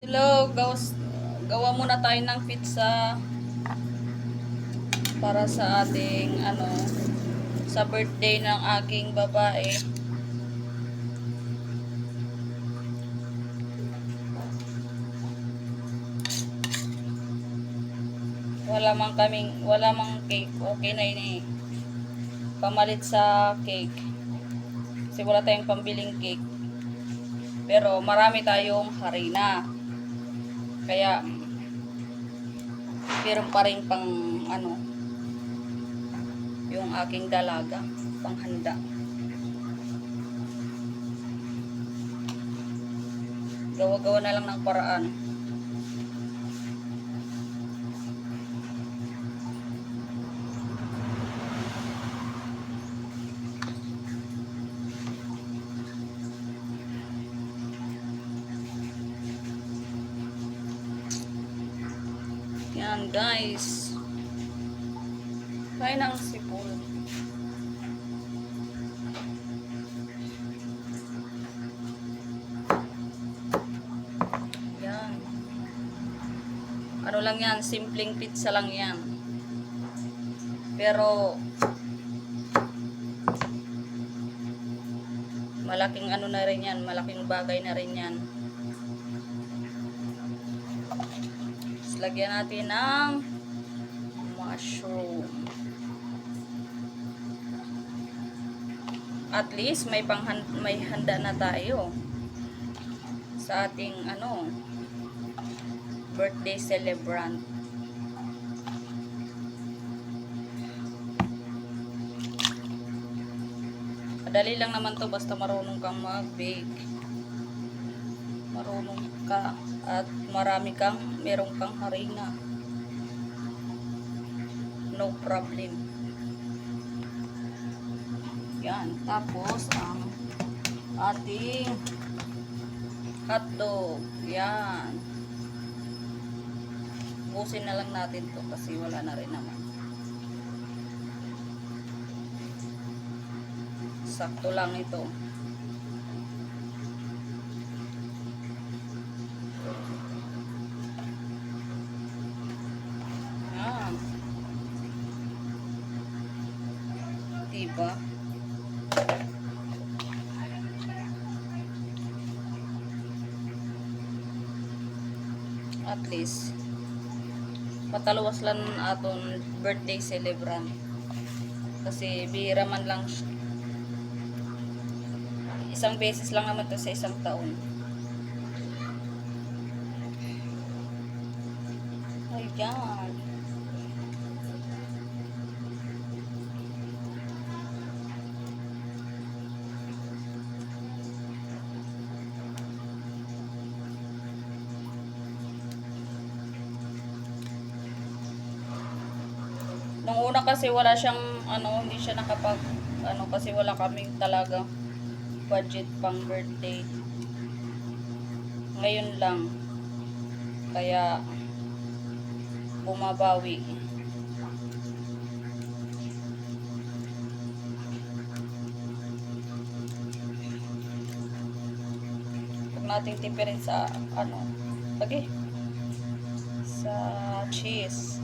Hello, gawa muna tayo ng pizza para sa ating sa birthday ng aking babae. Wala mang cake. Okay na ini. Pamalit sa cake. Kasi wala tayong pambiling cake. Pero marami tayong harina. Kaya meron pa rin pang yung aking dalaga, panghanda. Gawa-gawa na lang ng paraan. Yan guys. Kain ng sipon. Yan. Ano lang yan, simpleng pizza lang yan. Pero malaking na rin yan, malaking bagay na rin yan. Lagyan natin ng mushroom. At least may handa na tayo sa ating birthday celebrant. Madali lang naman to basta marunong kang mag-bake. Marunong ka at meron kang harina. No problem. Yan. Tapos ang ating hotdog. Yan. Busin na lang natin to kasi wala na rin naman. Sakto lang ito. Yan. Diba? At least pataluwas lang aton birthday celebrant. Kasi bihira man lang isang beses lang naman to sa isang taon. Ayan. Nung una kasi wala siyang hindi siya nakapag kasi wala kaming talaga budget pang birthday. Ngayon lang kaya bumabawi. Huwag nating tipirin sa sa cheese.